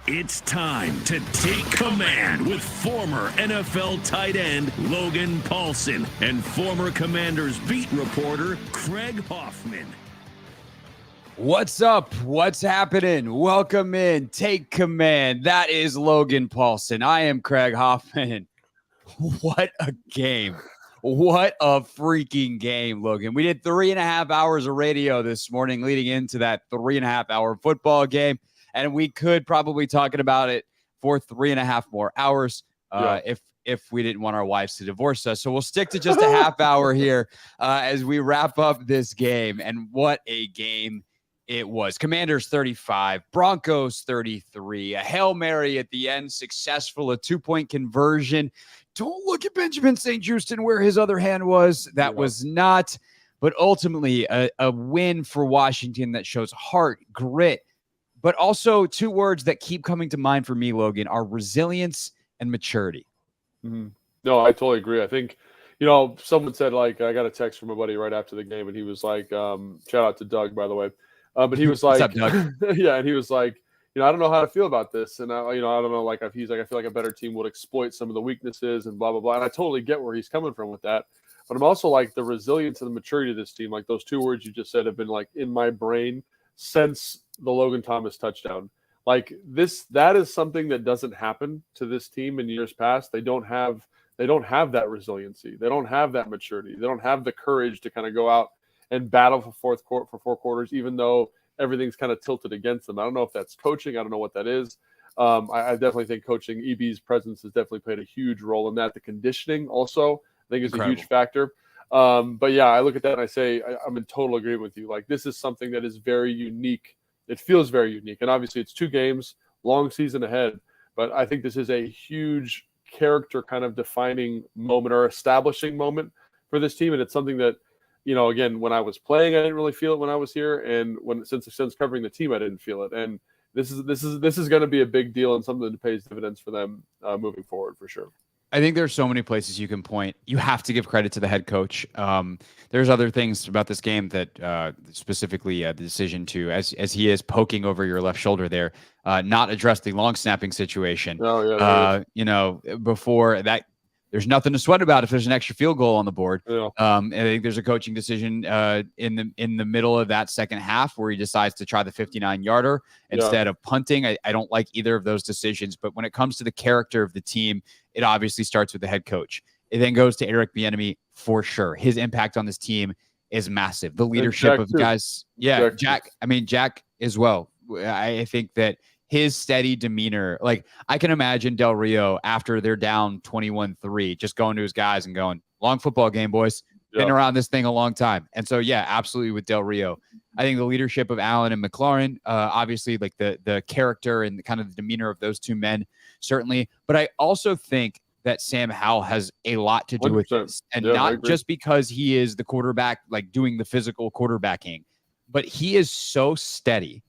It's time to take command with former NFL tight end Logan Paulsen and former Commanders beat reporter Craig Hoffman. What's up? What's happening? Welcome in. Take command. That is Logan Paulsen. I am Craig Hoffman. What a game. What a freaking game, Logan. We did 3.5 hours of radio this morning leading into that 3.5 hour football game. And we could probably talking about it for 3.5 more hours if we didn't want our wives to divorce us. So we'll stick to just a half hour here as we wrap up this game. And what a game it was. Commanders 35, Broncos 33, a Hail Mary at the end, successful, a 2-point conversion. Don't look at Benjamin St. Houston where his other hand was. That was not, but ultimately a win for Washington that shows heart, grit, but also two words that keep coming to mind for me, Logan, are resilience and maturity. Mm-hmm. No, I totally agree. I think, someone said, I got a text from a buddy right after the game, and he was like, shout out to Doug, by the way. But he was like, what's up, Doug? yeah, and he was like, I don't know how to feel about this. And, I don't know, he's like, I feel like a better team would exploit some of the weaknesses and blah, blah, blah. And I totally get where he's coming from with that. But I'm also like the resilience and the maturity of this team. Like those two words you just said have been like in my brain since the Logan Thomas touchdown. Like that is something that doesn't happen to this team in years past. They don't have that resiliency. They don't have that maturity. They don't have the courage to kind of go out and battle for four quarters, even though everything's kind of tilted against them. I don't know if that's coaching. I don't know what that is. I definitely think coaching, EB's presence has definitely played a huge role in that. The conditioning also, I think, is a huge factor. But yeah, I look at that and I say, I'm in total agreement with you. Like, this is something that is very unique. It feels very unique. And obviously it's 2 games, long season ahead. But I think this is a huge character kind of defining moment or establishing moment for this team. And it's something that, again, when I was playing, I didn't really feel it when I was here. And since covering the team, I didn't feel it. And this is going to be a big deal and something that pays dividends for them moving forward for sure. I think there's so many places you can point. You have to give credit to the head coach. There's other things about this game that specifically the decision to, as he is poking over your left shoulder there, not address the long snapping situation. Oh, yeah, before that, there's nothing to sweat about if there's an extra field goal on the board. Yeah. I think there's a coaching decision in the middle of that second half where he decides to try the 59-yarder instead of punting. I don't like either of those decisions. But when it comes to the character of the team, it obviously starts with the head coach. It then goes to Eric Bieniemy for sure. His impact on this team is massive. The leadership of guys. Yeah, Jack as well. I think that his steady demeanor, like I can imagine Del Rio after they're down 21-3, just going to his guys and going, long football game, boys. Been around this thing a long time. And so, yeah, absolutely with Del Rio. I think the leadership of Allen and McLaurin, obviously like the character and the kind of the demeanor of those two men, certainly. But I also think that Sam Howell has a lot to do with this. And not just because he is the quarterback, like doing the physical quarterbacking, but he is so steady.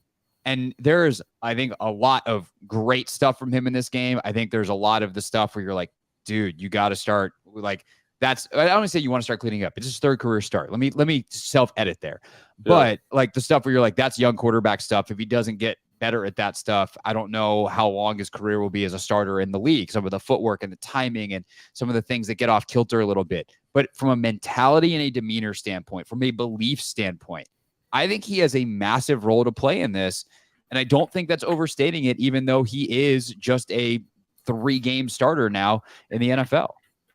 And there's, I think, a lot of great stuff from him in this game. I think there's a lot of the stuff where you're like, dude, you got to start like that's. I don't want to say you want to start cleaning up. It's his 3rd career start. Let me self-edit there. But like the stuff where you're like, that's young quarterback stuff. If he doesn't get better at that stuff, I don't know how long his career will be as a starter in the league. Some of the footwork and the timing and some of the things that get off kilter a little bit. But from a mentality and a demeanor standpoint, from a belief standpoint, I think he has a massive role to play in this. And I don't think that's overstating it, even though he is just a 3-game starter now in the NFL.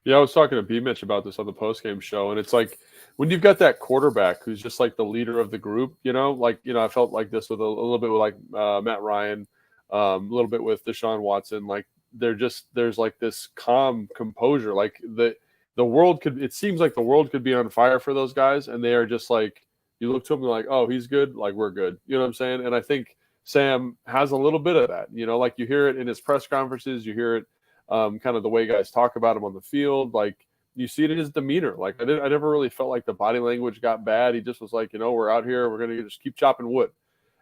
Yeah, I was talking to B-Mitch about this on the postgame show. And it's like when you've got that quarterback who's just like the leader of the group, I felt like this with a little bit with like Matt Ryan, a little bit with Deshaun Watson. Like there's like this calm composure. Like the world it seems like the world could be on fire for those guys. And they are just like, you look to them and like, oh, he's good. Like, we're good. You know what I'm saying? And I think Sam has a little bit of that, like you hear it in his press conferences, you hear it kind of the way guys talk about him on the field. Like you see it in his demeanor. Like I never really felt like the body language got bad. He just was like, we're out here, we're going to just keep chopping wood.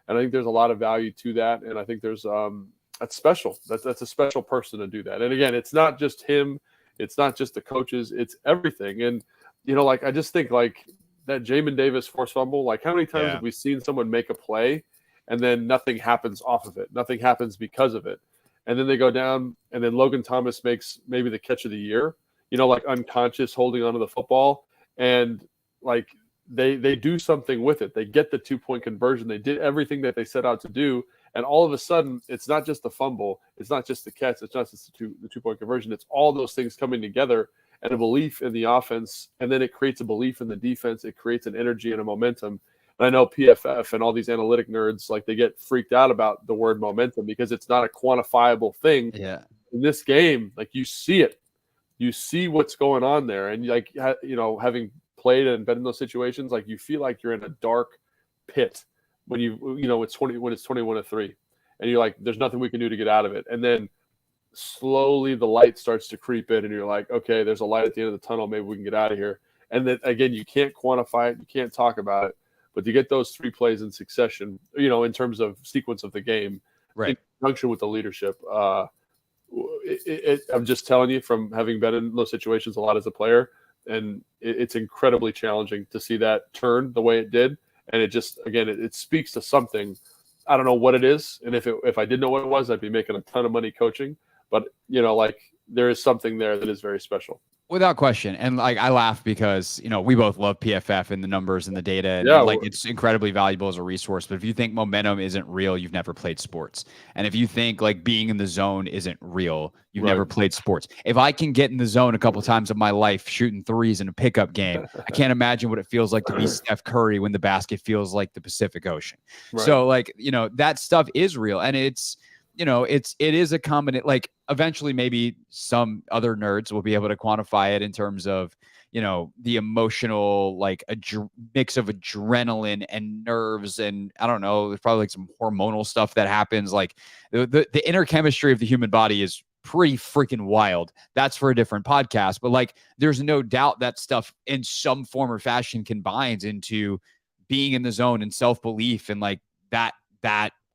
And I think there's a lot of value to that. And I think there's that's special. That's a special person to do that. And again, it's not just him. It's not just the coaches. It's everything. And, I just think like that Jamin Davis forced fumble, like how many times have we seen someone make a play and then nothing happens off of it. Nothing happens because of it. And then they go down, and then Logan Thomas makes maybe the catch of the year, like unconscious holding onto the football. And like they do something with it. They get the 2-point conversion. They did everything that they set out to do. And all of a sudden, it's not just the fumble. It's not just the catch. It's not just the 2-point conversion. It's all those things coming together and a belief in the offense. And then it creates a belief in the defense. It creates an energy and a momentum. And I know PFF and all these analytic nerds, like they get freaked out about the word momentum because it's not a quantifiable thing. Yeah. In this game, like you see it. You see what's going on there. And like, having played and been in those situations, like you feel like you're in a dark pit when it's 21-3, and you're like, there's nothing we can do to get out of it. And then slowly the light starts to creep in, and you're like, okay, there's a light at the end of the tunnel. Maybe we can get out of here. And then again, you can't quantify it, you can't talk about it, but you get those 3 plays in succession, in terms of sequence of the game, right, in conjunction with the leadership. I'm just telling you, from having been in those situations a lot as a player, and it's incredibly challenging to see that turn the way it did. And it just, again, it speaks to something. I don't know what it is. And if I did know what it was, I'd be making a ton of money coaching. But, there is something there that is very special. Without question. And like, I laugh because, we both love PFF and the numbers and the data. And it's incredibly valuable as a resource. But if you think momentum isn't real, you've never played sports. And if you think like being in the zone isn't real, you've never played sports. If I can get in the zone a couple of times in my life, shooting threes in a pickup game, I can't imagine what it feels like to be Steph Curry when the basket feels like the Pacific Ocean. Right. So like, that stuff is real. And it's, it is a combination. Like eventually maybe some other nerds will be able to quantify it in terms of, the emotional, like mix of adrenaline and nerves. And I don't know, there's probably like some hormonal stuff that happens. Like the inner chemistry of the human body is pretty freaking wild. That's for a different podcast. But like, there's no doubt that stuff in some form or fashion combines into being in the zone and self-belief and like that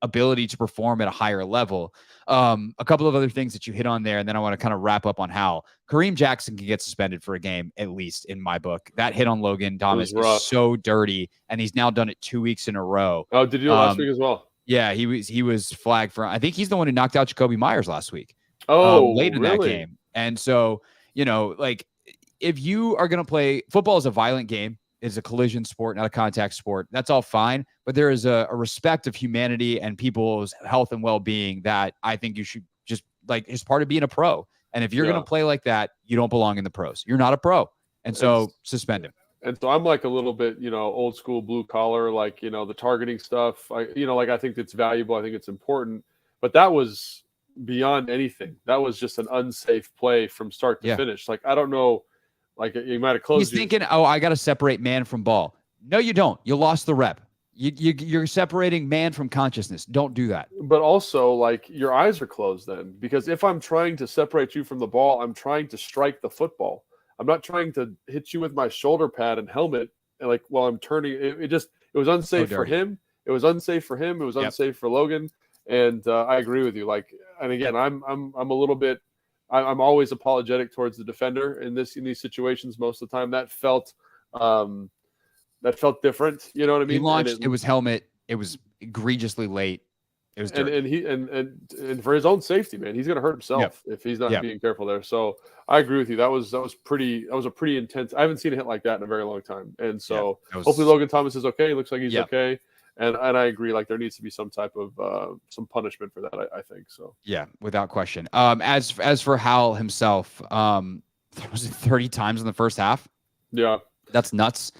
ability to perform at a higher level. A couple of other things that you hit on there, and then I want to kind of wrap up on Howell. Kareem Jackson can get suspended for a game, at least in my book. That hit on Logan Thomas is so dirty, and he's now done it 2 weeks in a row. Oh, did you do it last week as well? Yeah, he was flagged for, I think he's the one who knocked out Jacoby Myers last week. Late in that game. And so, like if you are going to play, football is a violent game. It's a collision sport, not a contact sport. That's all fine. But there is a respect of humanity and people's health and well-being that I think you should just like is part of being a pro. And if you're going to play like that, you don't belong in the pros. You're not a pro. And so suspend him. And so I'm like a little bit, old school blue collar, like, the targeting stuff. I think it's valuable. I think it's important. But that was beyond anything. That was just an unsafe play from start to finish. Like, I don't know. Like you might have closed. He's thinking, I got to separate man from ball. No, you don't. You lost the rep. You're separating man from consciousness. Don't do that. But also, like, your eyes are closed then, because if I'm trying to separate you from the ball, I'm trying to strike the football. I'm not trying to hit you with my shoulder pad and helmet. And like, while I'm turning, it was unsafe for him. It was unsafe for him. It was unsafe for Logan. And I agree with you. Like, and again, I'm a little bit. I'm always apologetic towards the defender in these situations. Most of the time, that felt different. You know what I mean? He launched. It was helmet. It was egregiously late. It was dirty. And for his own safety, man, he's going to hurt himself if he's not being careful there. So I agree with you. That was a pretty intense. I haven't seen a hit like that in a very long time. And so hopefully Logan Thomas is okay. It looks like he's okay. And I agree, like there needs to be some type of some punishment for that, I think. So yeah, without question. As for Howell himself, throws it 30 times in the first half. Yeah. That's nuts.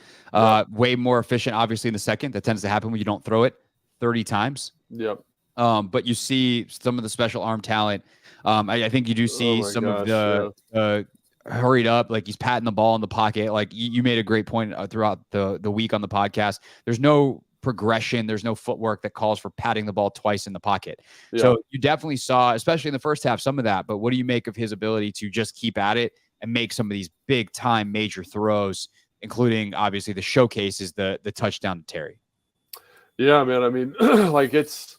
Way more efficient, obviously, in the second. That tends to happen when you don't throw it 30 times. Yep. But you see some of the special arm talent. I think you do see of the hurried up, like he's patting the ball in the pocket. Like you made a great point throughout the week on the podcast. There's no progression. There's no footwork that calls for patting the ball twice in the pocket. Yeah. So you definitely saw, especially in the first half, some of that. But what do you make of his ability to just keep at it and make some of these big time major throws, including obviously the showcase is the touchdown to Terry? Yeah, man. I mean, like it's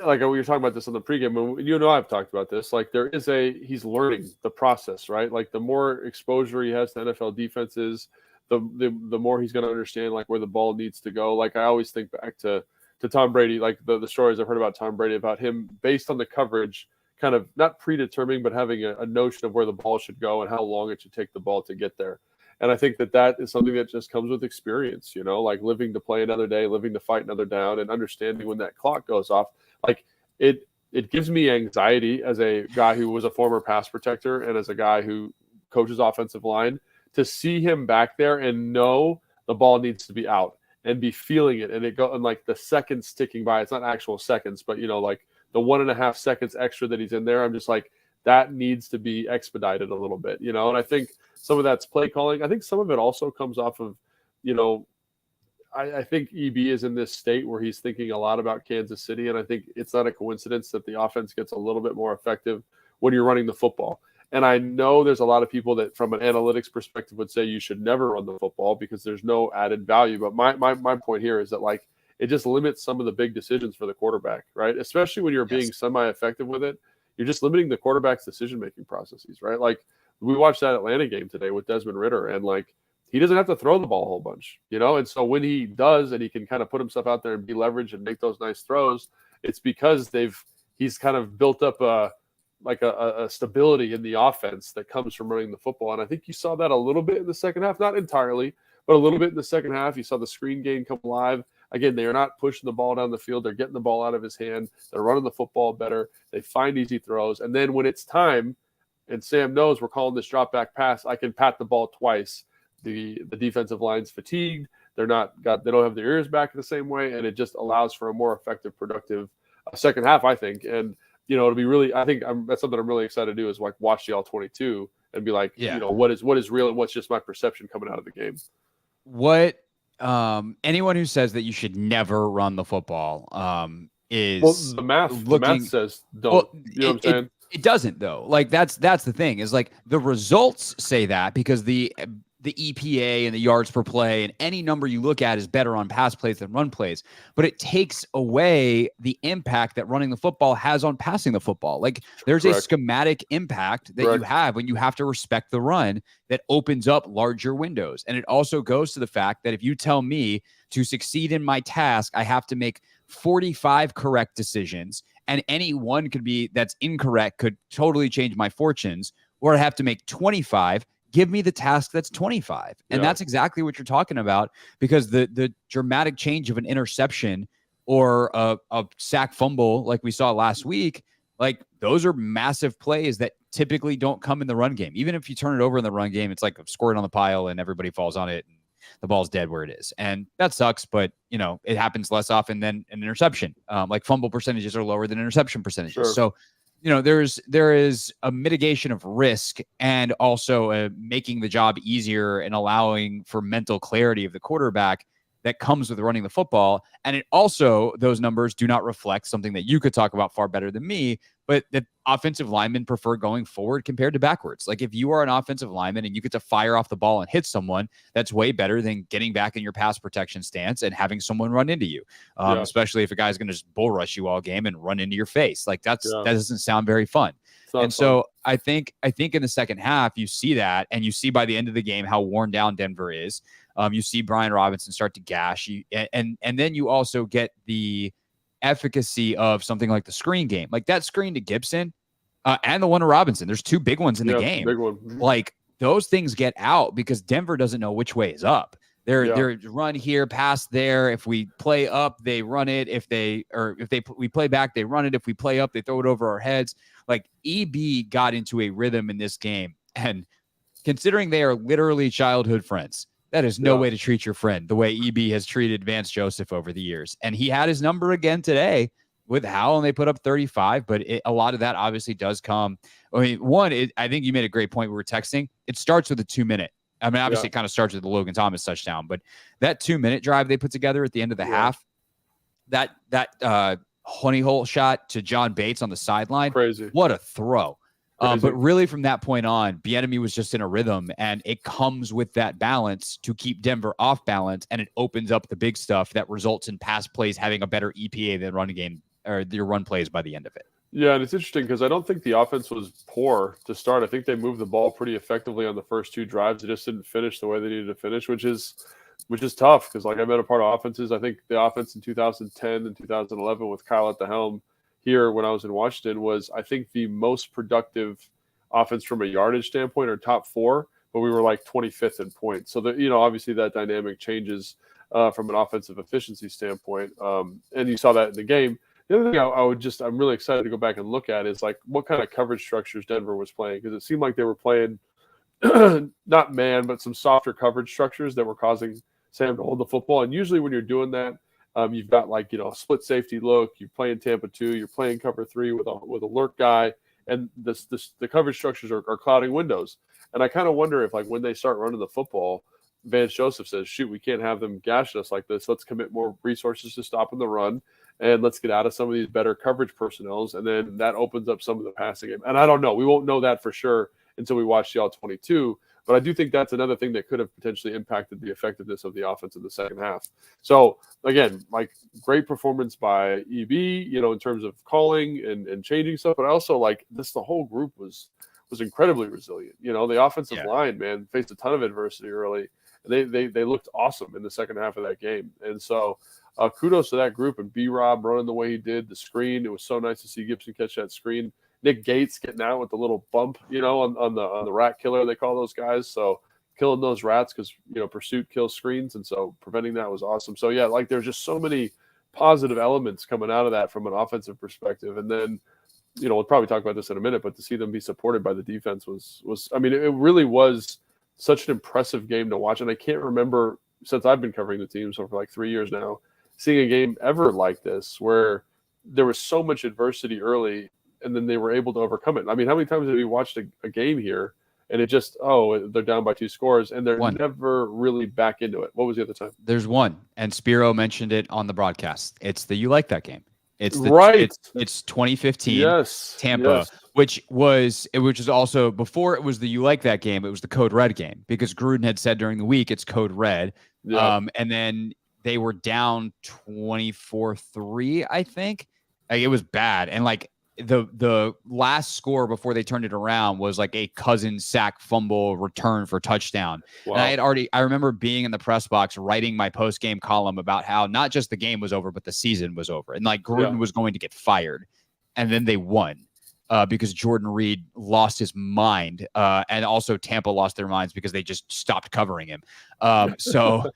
like we were talking about this on the pregame. When you and I've talked about this. Like he's learning the process, right? Like the more exposure he has to NFL defenses, the more he's going to understand like where the ball needs to go. Like I always think back to to Tom Brady, like the stories I've heard about Tom Brady, about him based on the coverage, kind of not predetermining, but having a notion of where the ball should go and how long it should take the ball to get there. And I think that is something that just comes with experience, like living to play another day, living to fight another down, and understanding when that clock goes off. Like it gives me anxiety as a guy who was a former pass protector and as a guy who coaches offensive line, to see him back there and know the ball needs to be out and be feeling it. And and like the seconds ticking by, it's not actual seconds, but like the 1.5 seconds extra that he's in there. I'm just like, that needs to be expedited a little bit, and I think some of that's play calling. I think some of it also comes off of, I think EB is in this state where he's thinking a lot about Kansas City. And I think it's not a coincidence that the offense gets a little bit more effective when you're running the football. And I know there's a lot of people that from an analytics perspective would say you should never run the football because there's no added value. But my point here is that like, it just limits some of the big decisions for the quarterback, right? Especially when you're being semi-effective with it. You're just limiting the quarterback's decision-making processes, right? Like we watched that Atlanta game today with Desmond Ridder, and like he doesn't have to throw the ball a whole bunch, And so when he does, and he can kind of put himself out there and be leveraged and make those nice throws, it's because he's kind of built up a stability in the offense that comes from running the football. And I think you saw that a little bit in the second half, not entirely, but a little bit in the second half. You saw the screen game come alive. Again, they are not pushing the ball down the field. They're getting the ball out of his hand. They're running the football better. They find easy throws. And then when it's time, and Sam knows we're calling this drop back pass, I can pat the ball twice. The defensive line's fatigued. They don't have their ears back the same way. And it just allows for a more effective, productive second half, I think. And, it'll be really, I think that's something I'm really excited to do is like watch the all 22 and be like, what is real and what's just my perception coming out of the game. What anyone who says that you should never run the football is the math says don't. Well, you know what I'm saying? It doesn't though. Like that's the thing is like the results say that because the EPA and the yards per play and any number you look at is better on pass plays than run plays, but it takes away the impact that running the football has on passing the football. Like there's a schematic impact that you have when you have to respect the run that opens up larger windows. And it also goes to the fact that if you tell me to succeed in my task, I have to make 45 correct decisions and any one that's incorrect could totally change my fortunes, or I have to make 25. Give me the task that's 25. And that's exactly what you're talking about, because the dramatic change of an interception or a sack fumble like we saw last week, like those are massive plays that typically don't come in the run game. Even if you turn it over in the run game, it's like scored on the pile and everybody falls on it and the ball's dead where it is. And that sucks, but it happens less often than an interception. Like fumble percentages are lower than interception percentages. Sure. So there is a mitigation of risk and also making the job easier and allowing for mental clarity of the quarterback that comes with running the football. And it also, those numbers do not reflect something that you could talk about far better than me, but that offensive linemen prefer going forward compared to backwards. Like if you are an offensive lineman and you get to fire off the ball and hit someone, that's way better than getting back in your pass protection stance and having someone run into you. Especially if a guy's going to just bull rush you all game and run into your face. Like that doesn't sound very fun. So I think in the second half, you see that, and you see by the end of the game how worn down Denver is. You see Brian Robinson start to gash, and then you also get the efficacy of something like the screen game, like that screen to Gibson and the one to Robinson. There's two big ones in the game. Big one. Like those things get out because Denver doesn't know which way is up. They're run here, pass there. If we play up, they run it. We play back, they run it. If we play up, they throw it over our heads. Like EB got into a rhythm in this game, and considering they are literally childhood friends, that is no way to treat your friend the way EB has treated Vance Joseph over the years. And he had his number again today with Howell, and they put up 35. But a lot of that obviously does come. I mean, I think you made a great point. We were texting. It starts with a 2-minute. I mean, obviously it kind of starts with the Logan Thomas touchdown, but that 2-minute drive they put together at the end of the half, that honey hole shot to John Bates on the sideline. Crazy. What a throw. But really from that point on, Bieniemy was just in a rhythm, and it comes with that balance to keep Denver off balance, and it opens up the big stuff that results in pass plays having a better EPA than run game or your run plays by the end of it. Yeah, and it's interesting because I don't think the offense was poor to start. I think they moved the ball pretty effectively on the first two drives. They just didn't finish the way they needed to finish, which is which is tough because, like, I've been a part of offenses. I think the offense in 2010 and 2011 with Kyle at the helm here when I was in Washington was, I think, the most productive offense from a yardage standpoint, or top 4, but we were like 25th in points. So, obviously that dynamic changes from an offensive efficiency standpoint. And you saw that in the game. The other thing I'm really excited to go back and look at is, like, what kind of coverage structures Denver was playing, because it seemed like they were playing not man, but some softer coverage structures that were causing Sam to hold the football. And usually when you're doing that, you've got, like, a split safety look. You're playing Tampa 2. You're playing cover 3 with a lurk guy, and the coverage structures are clouding windows. And I kind of wonder if, like, when they start running the football, Vance Joseph says, "Shoot, we can't have them gashing us like this. Let's commit more resources to stopping the run, and let's get out of some of these better coverage personnels." And then that opens up some of the passing game. And I don't know. We won't know that for sure until we watch the All-22. But I do think that's another thing that could have potentially impacted the effectiveness of the offense in the second half. So, again, like, great performance by EB, in terms of calling and changing stuff. But I also, like, the whole group was incredibly resilient. The offensive line, man, faced a ton of adversity early. And they looked awesome in the second half of that game. And so kudos to that group, and B-Rob running the way he did, the screen. It was so nice to see Gibson catch that screen. Nick Gates getting out with the little bump, on the rat killer, they call those guys. So killing those rats, because, pursuit kills screens. And so preventing that was awesome. So, yeah, like, there's just so many positive elements coming out of that from an offensive perspective. And then, we'll probably talk about this in a minute, but to see them be supported by the defense was I mean, it really was such an impressive game to watch. And I can't remember, since I've been covering the team, so for like 3 years now, seeing a game ever like this, where there was so much adversity early, and then they were able to overcome it. I mean, how many times have we watched a game here and it just, they're down by 2 scores, and they're never really back into it? What was the other time? There's one, and Spiro mentioned it on the broadcast. It's the "You Like That" game. It's right. It's 2015 Tampa, yes. which was also, before it was the "You Like That" game, it was the Code Red game, because Gruden had said during the week it's Code Red. Yeah. And then they were down 24-3, I think. Like, it was bad. And, like, the last score before they turned it around was like a Cousins sack fumble return for touchdown. Wow. And I remember being in the press box writing my post-game column about how not just the game was over, but the season was over. And, like, Gruden was going to get fired. And then they won because Jordan Reed lost his mind. And also Tampa lost their minds because they just stopped covering him. That's the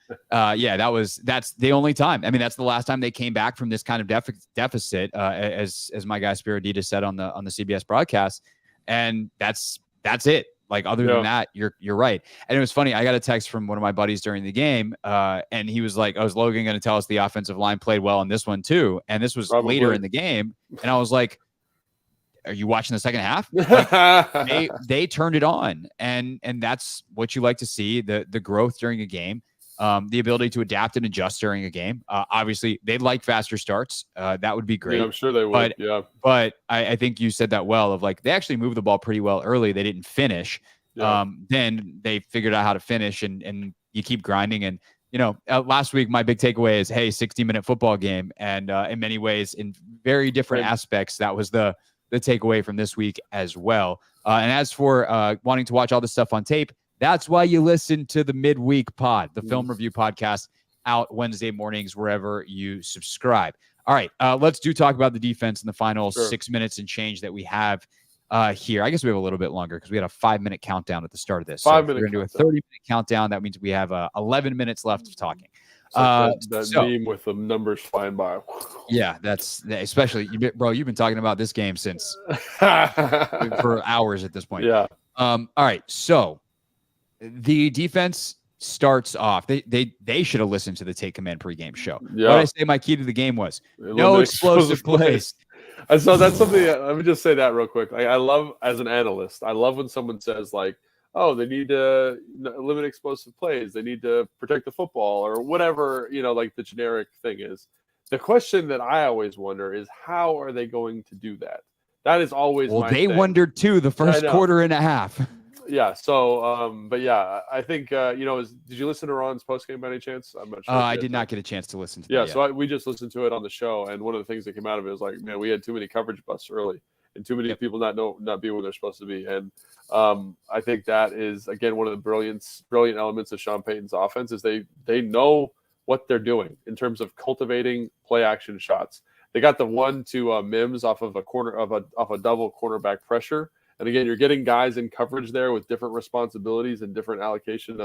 only time. I mean, that's the last time they came back from this kind of deficit, as my guy Spirodita said on the CBS broadcast. And that's it. Like, other than that, you're right. And it was funny. I got a text from one of my buddies during the game, and he was like, "Oh, is Logan going to tell us the offensive line played well in this one too?" And this was later in the game. And I was like, "Are you watching the second half?" Like, they turned it on, and that's what you like to see, the growth during a game, the ability to adapt and adjust during a game. Obviously, they'd like faster starts. That would be great. Yeah, I'm sure they would. But I think you said that well, of, like, they actually moved the ball pretty well early. They didn't finish. Then they figured out how to finish, and you keep grinding. And, last week, my big takeaway is, hey, 60-minute football game. And in many ways, in very different aspects, that was the takeaway from this week as well. And as for wanting to watch all this stuff on tape, that's why you listen to the Midweek Pod, the film review podcast, out Wednesday mornings wherever you subscribe. All right, let's talk about the defense in the final 6 minutes and change that we have here. I guess we have a little bit longer because we had a 5-minute countdown at the start of this. We're going to do a 30-minute countdown. That means we have 11 minutes left of talking. That meme with the numbers flying by. Yeah, that's especially, bro. You've been talking about this game since for hours at this point. Yeah. All right. So the defense starts off. They should have listened to the Take Command pregame show. Yeah. What I say my key to the game was no explosive plays. And so that's something. Let me just say that real quick. I love, as an analyst, I love when someone says, like, "Oh, they need to limit explosive plays. They need to protect the football," or whatever, like the generic thing is. The question that I always wonder is, how are they going to do that? That is always my thing. Wondered too the first quarter and a half. Yeah. So, but yeah, I think, did you listen to Ron's postgame by any chance? I'm not sure. I did not get a chance to listen to that. Yeah. So we just listened to it on the show. And one of the things that came out of it was like, man, we had too many coverage busts early. and too many people not being where they're supposed to be. And I think that is, again, one of the brilliant elements of Sean Payton's offense is they know what they're doing in terms of cultivating play action shots. They got the one to Mims off of a double cornerback pressure. And again, you're getting guys in coverage there with different responsibilities and different allocation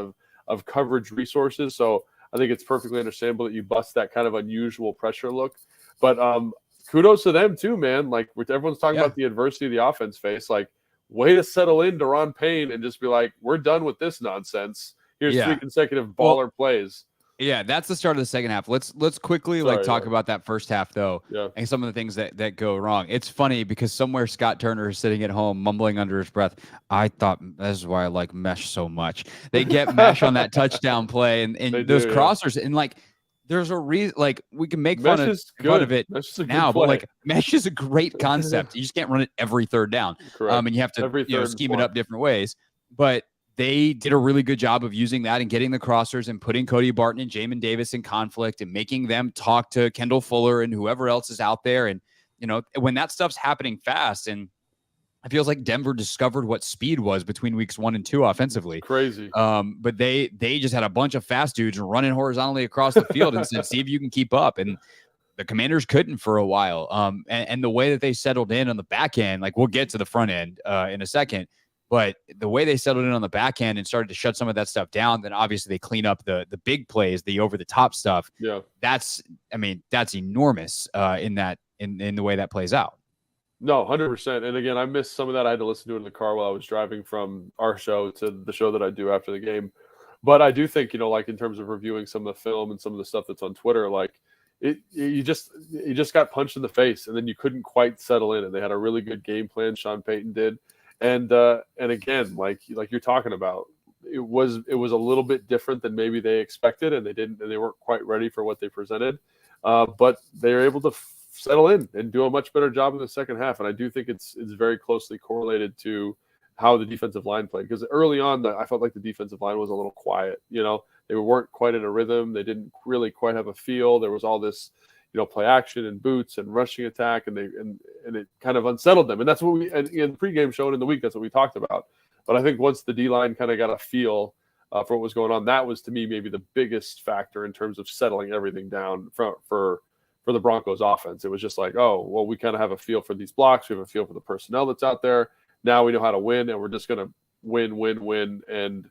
of coverage resources. So I think it's perfectly understandable that you bust that kind of unusual pressure look. But kudos to them too, man. Like everyone's talking about the adversity the offense faced. Like, way to settle in Daron Payne and just be like, we're done with this nonsense. Here's 3 consecutive baller plays. Yeah, that's the start of the second half. Let's quickly talk about that first half though, and some of the things that go wrong. It's funny because somewhere Scott Turner is sitting at home mumbling under his breath, I thought this is why I like mesh so much. They get mesh on that touchdown play and those crossers and like there's a reason. Like we can make fun of it now, but like mesh is a great concept. You just can't run it every third down. Correct. And you have to scheme it up different ways, but they did a really good job of using that and getting the crossers and putting Cody Barton and Jamin Davis in conflict and making them talk to Kendall Fuller and whoever else is out there. And, when that stuff's happening fast, and it feels like Denver discovered what speed was between weeks 1 and 2 offensively. Crazy. But they just had a bunch of fast dudes running horizontally across the field and said, see if you can keep up. And the Commanders couldn't for a while. And the way that they settled in on the back end, like we'll get to the front end in a second, but the way they settled in on the back end and started to shut some of that stuff down, then obviously they clean up the big plays, the over the top stuff. Yeah. That's enormous in the way that plays out. No, 100%. And again, I missed some of that. I had to listen to it in the car while I was driving from our show to the show that I do after the game. But I do think, like in terms of reviewing some of the film and some of the stuff that's on Twitter, like you just got punched in the face and then you couldn't quite settle in. And they had a really good game plan. Sean Payton did. And again, like you're talking about, it was a little bit different than maybe they expected, and they weren't quite ready for what they presented. But they were able to settle in and do a much better job in the second half. And I do think it's very closely correlated to how the defensive line played, because early on I felt like the defensive line was a little quiet. They weren't quite in a rhythm. They didn't really quite have a feel. There was all this play action and boots and rushing attack, and it kind of unsettled them. And that's what we, and in the pregame show and in the week, that's what we talked about. But I think once the D-line kind of got a feel for what was going on, that was to me maybe the biggest factor in terms of settling everything down for the Broncos offense. It was just like, oh, well, we kind of have a feel for these blocks. We have a feel for the personnel that's out there. Now we know how to win, and we're just going to win, and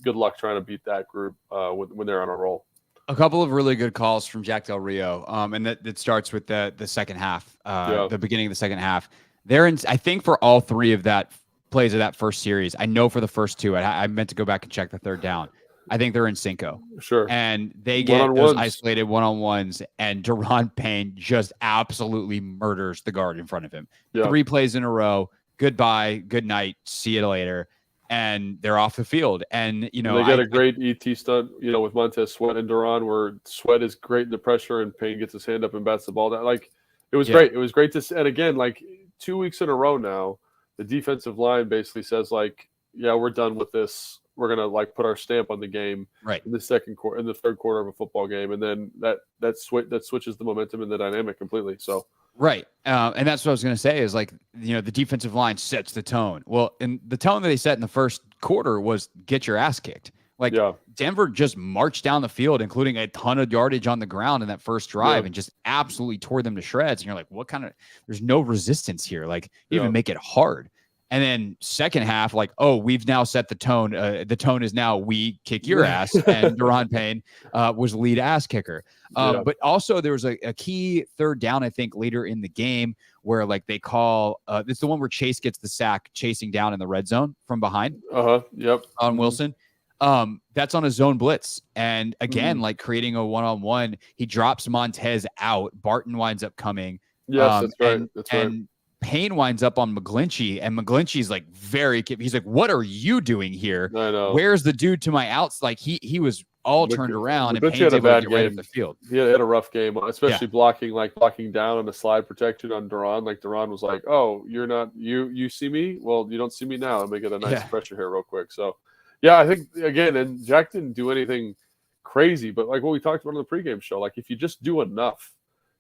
good luck trying to beat that group when they're on a roll. A couple of really good calls from Jack Del Rio, and that starts with the second half, the beginning of the second half. They're in, I think, for all 3 of that plays of that first series. I know for the first 2, I meant to go back and check the third down. I think they're in Cinco. Sure. And they get those isolated one-on-ones, and Daron Payne just absolutely murders the guard in front of him. Yeah. 3 plays in a row. Goodbye, good night, see you later. And they're off the field. And, they got a great ET stunt, with Montez Sweat and Daron, where Sweat is great in the pressure and Payne gets his hand up and bats the ball down. Like, it was great. It was great to see. And again, like 2 weeks in a row now, the defensive line basically says, like, yeah, we're done with this. We're going to put our stamp on the game in the third quarter of a football game. And then that switches the momentum and the dynamic completely. So, right. And that's what I was going to say is the defensive line sets the tone. Well, and the tone that they set in the first quarter was get your ass kicked. Denver just marched down the field, including a ton of yardage on the ground in that first drive and just absolutely tore them to shreds. And you're like, there's no resistance here. You even make it hard. And then second half, we've now set the tone. The tone is now we kick your ass. And Daron Payne was lead ass kicker. But also there was a key third down, I think, later in the game where they call it's the one where Chase gets the sack chasing down in the red zone from behind. Yep. On Wilson. That's on a zone blitz. And again, creating a one-on-one, he drops Montez out. Barton winds up coming. Yes, that's right. That's right. And Payne winds up on McGlinchey, and McGlinchey's he's like, what are you doing here? I know. Where's the dude to my outs? He was all turned around, and Payne's had a able bad to get game. right up the field. He had a rough game, especially blocking down on the slide protection on Daron. Daron was like, oh, you're not, you see me? Well, you don't see me now. Let me get a nice pressure here real quick. So, yeah, I think, again, and Jack didn't do anything crazy, but what we talked about on the pregame show, if you just do enough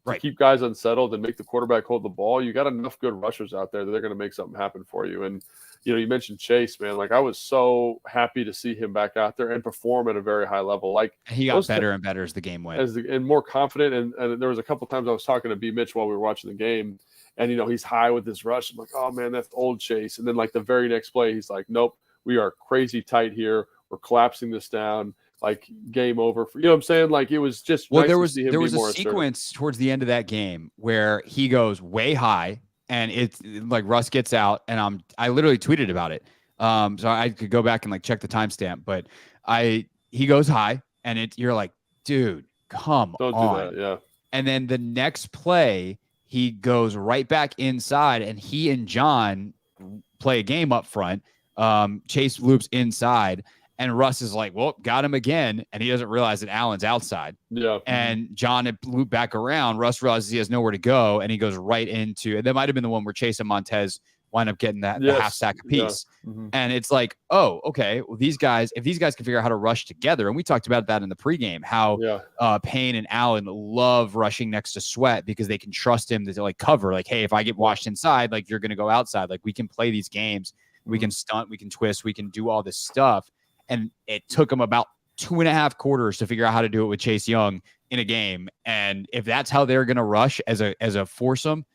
to keep guys unsettled and make the quarterback hold the ball, you got enough good rushers out there that they're going to make something happen for you. And, you mentioned Chase, man. Like, I was so happy to see him back out there and perform at a very high level. Like, he got better and better as the game went. And more confident. And there was a couple times I was talking to B. Mitch while we were watching the game, and, he's high with his rush. I'm like, oh, man, that's old Chase. And then, like, the very next play, he's like, nope, we are crazy tight here. We're collapsing this down. Like, game over. You know what I'm saying? Like, it was just nice there to was see him there was be more a sequence towards the end of that game where he goes way high, and it's like Russ gets out, and I literally tweeted about it. So I could go back and like check the timestamp, but he goes high, and you're like, dude, come on. Don't do that, yeah. And then the next play, he goes right back inside, and he and John play a game up front. Chase loops inside, and Russ is like, well, got him again. And he doesn't realize that Allen's outside. Yeah. And John had looped back around. Russ realizes he has nowhere to go, and he goes right into, and that might have been the one where Chase and Montez wind up getting the half sack apiece. Yeah. Mm-hmm. And it's like, oh, okay. Well, if these guys can figure out how to rush together, and we talked about that in the pregame, how Payne and Allen love rushing next to Sweat because they can trust him to like cover. Like, hey, if I get washed inside, like you're going to go outside. Like, we can play these games. We can stunt, we can twist, we can do all this stuff. And it took them about 2.5 quarters to figure out how to do it with Chase Young in a game. And if that's how they're going to rush as a foursome,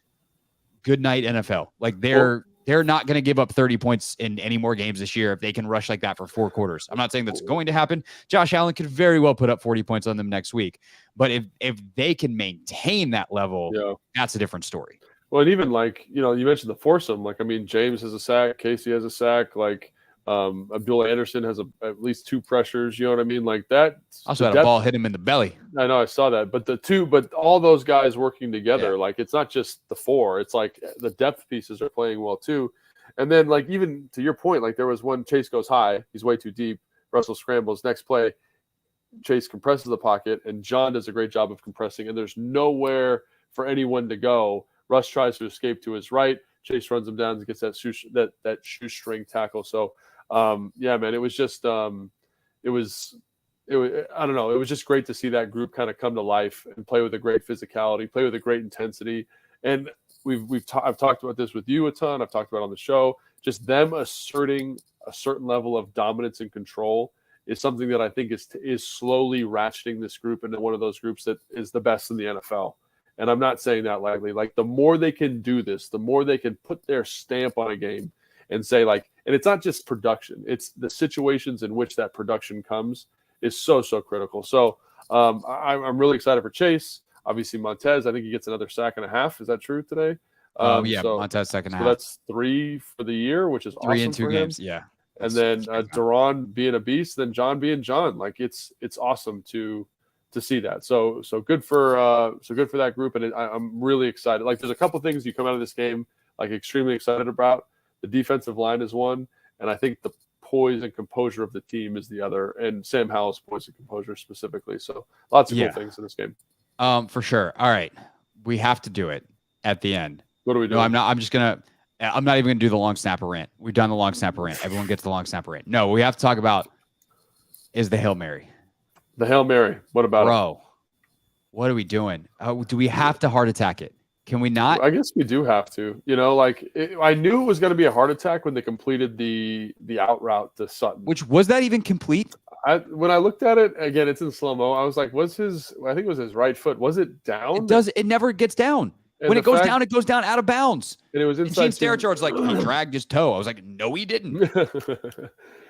good night NFL. Like, they're not going to give up 30 points in any more games this year if they can rush like that for 4 quarters. I'm not saying that's going to happen. Josh Allen could very well put up 40 points on them next week. But if they can maintain that level, that's a different story. Well, and even like, you mentioned the foursome. Like, I mean, James has a sack, Casey has a sack, like Abdullah Anderson has at least 2 pressures. You know what I mean? Like that. Also had a ball hit him in the belly. I know, I saw that. But all those guys working together, like, it's not just the 4. It's like the depth pieces are playing well too. And then, like, even to your point, like there was one, Chase goes high, he's way too deep. Russell scrambles. Next play, Chase compresses the pocket, and John does a great job of compressing. And there's nowhere for anyone to go. Russ tries to escape to his right. Chase runs him down and gets that shoestring tackle. So, yeah, man, it was just I don't know. It was just great to see that group kind of come to life and play with a great physicality, play with a great intensity. And I've talked about this with you a ton. I've talked about it on the show. Just them asserting a certain level of dominance and control is something that I think is slowly ratcheting this group into one of those groups that is the best in the NFL. And I'm not saying that lightly. Like, the more they can do this, the more they can put their stamp on a game and say, like, and it's not just production. It's the situations in which that production comes is so, so critical. So I'm really excited for Chase. Obviously, Montez, I think he gets another sack and a half. Is that true today? Montez second half. So that's 3 for the year, which is 3 awesome in 2 for games, him. yeah. And then Duron being a beast, then John being John. Like, it's awesome to see that. So good for that group. And I'm really excited. Like, there's a couple things you come out of this game like extremely excited about. The defensive line is one, and I think the poise and composure of the team is the other, and Sam Howell's poise and composure specifically. So lots of cool things in this game. For sure. All right. We have to do it at the end. What are we doing? No, I'm not even gonna do the long snapper rant. We've done the long snapper rant. Everyone gets the long snapper rant. No, we have to talk about is the Hail Mary. The Hail Mary. What about it? What are we doing? Do we have to heart attack it? Can we not? I guess we do have to. I knew it was going to be a heart attack when they completed the out route to Sutton. Which, was that even complete? When I looked at it, again, it's in slow-mo. I was like, I think it was his right foot. Was it down? It never gets down. And when it goes down out of bounds. And it was inside. And Gene Steratore was like, he dragged his toe. I was like, no, he didn't.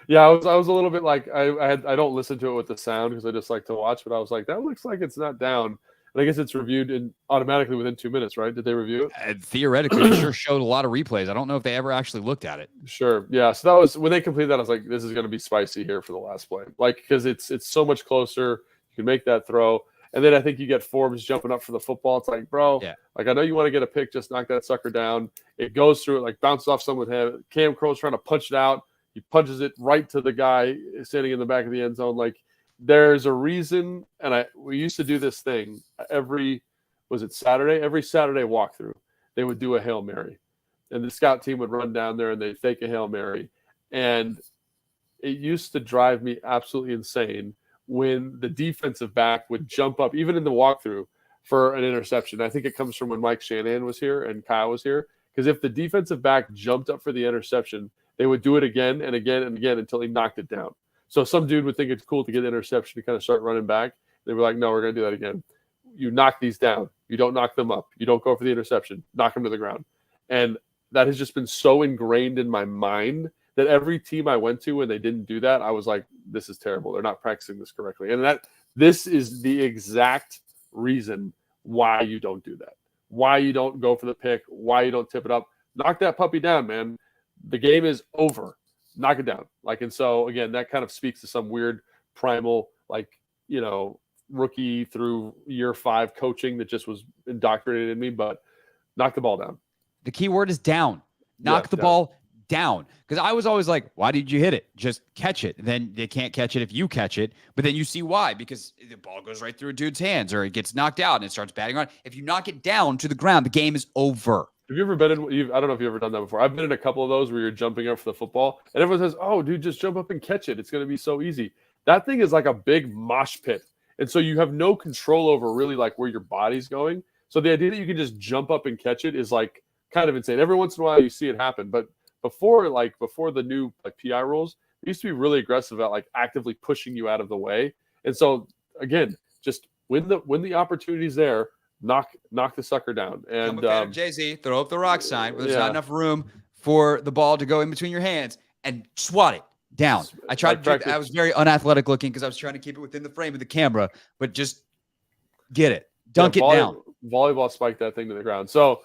Yeah, I was a little bit like, I don't listen to it with the sound because I just like to watch, but I was like, that looks like it's not down. And I guess it's reviewed automatically within 2 minutes, right? Did they review it? Theoretically, it sure showed a lot of replays. I don't know if they ever actually looked at it. Sure. Yeah. So that was when they completed that. I was like, this is going to be spicy here for the last play, like, because it's so much closer. You can make that throw, and then I think you get Forbes jumping up for the football. It's like, bro, like, I know you want to get a pick, just knock that sucker down. It goes through it, like bounces off someone's head. Cam Crow's trying to punch it out. He punches it right to the guy standing in the back of the end zone. Like, there's a reason, and we used to do this thing every Saturday walkthrough. They would do a Hail Mary, and the scout team would run down there and they'd fake a Hail Mary. And it used to drive me absolutely insane when the defensive back would jump up, even in the walkthrough, for an interception. I think it comes from when Mike Shanahan was here and Kyle was here. Because if the defensive back jumped up for the interception, they would do it again and again and again until he knocked it down. So some dude would think it's cool to get an interception to kind of start running back. They were like, no, we're going to do that again. You knock these down. You don't knock them up. You don't go for the interception. Knock them to the ground. And that has just been so ingrained in my mind that every team I went to when they didn't do that, I was like, this is terrible. They're not practicing this correctly. And this is the exact reason why you don't do that. Why you don't go for the pick, why you don't tip it up. Knock that puppy down, man. The game is over. Knock it down. And so, again, that kind of speaks to some weird primal, rookie through year 5 coaching that just was indoctrinated in me, but knock the ball down. The key word is down. Knock the ball down. Because I was always like, why did you hit it? Just catch it. Then they can't catch it if you catch it. But then you see why, because the ball goes right through a dude's hands or it gets knocked out and it starts batting on. If you knock it down to the ground, the game is over. Have you ever been in? I don't know if you've ever done that before. I've been in a couple of those where you're jumping up for the football, and everyone says, "Oh, dude, just jump up and catch it. It's going to be so easy." That thing is like a big mosh pit, and so you have no control over really where your body's going. So the idea that you can just jump up and catch it is kind of insane. Every once in a while, you see it happen, but before the new PI rules, it used to be really aggressive at actively pushing you out of the way. And so again, just when the opportunity's there, knock the sucker down. And Jay-Z, throw up the rock sign where there's not enough room for the ball to go in between your hands and swat it down. I tried to do, I was very unathletic looking because I was trying to keep it within the frame of the camera, but just get it. Dunk it down. Volleyball spiked that thing to the ground. So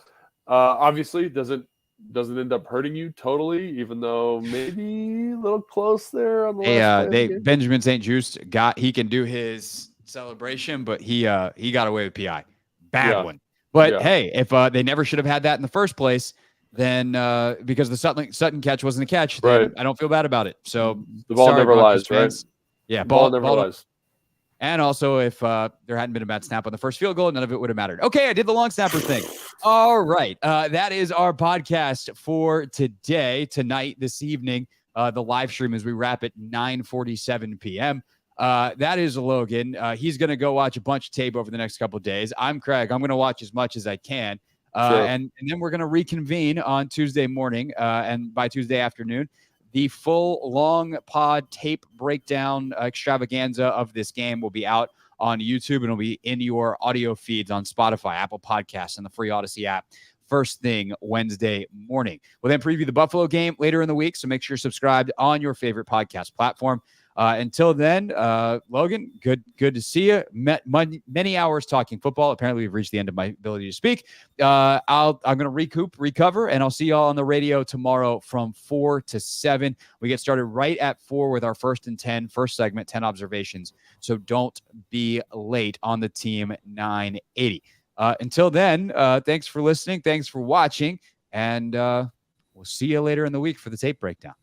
obviously doesn't end up hurting you totally, even though maybe a little close there on the last play. Benjamin St. Just he can do his celebration, but he got away with PI. Bad one. But hey, if they never should have had that in the first place, then because the Sutton catch wasn't a catch, then I don't feel bad about it. So the ball never lies, right? Yeah, ball never lies. And also, if there hadn't been a bad snap on the first field goal, none of it would have mattered. Okay, I did the long snapper thing. All right. That is our podcast for tonight, this evening. The live stream as we wrap at 9:47 p.m. That is Logan. He's going to go watch a bunch of tape over the next couple of days. I'm Craig. I'm going to watch as much as I can. And then we're going to reconvene on Tuesday morning. And by Tuesday afternoon, the full long pod tape breakdown extravaganza of this game will be out on YouTube and it'll be in your audio feeds on Spotify, Apple Podcasts, and the free Odyssey app first thing Wednesday morning. We'll then preview the Buffalo game later in the week, so make sure you're subscribed on your favorite podcast platform. Until then, Logan, good to see you. Many hours talking football. Apparently, we've reached the end of my ability to speak. I'm going to recover, and I'll see y'all on the radio tomorrow from 4 to 7. We get started right at 4 with our first segment, 10 observations. So don't be late on the Team 980. Until then, thanks for listening. Thanks for watching, and we'll see you later in the week for the tape breakdown.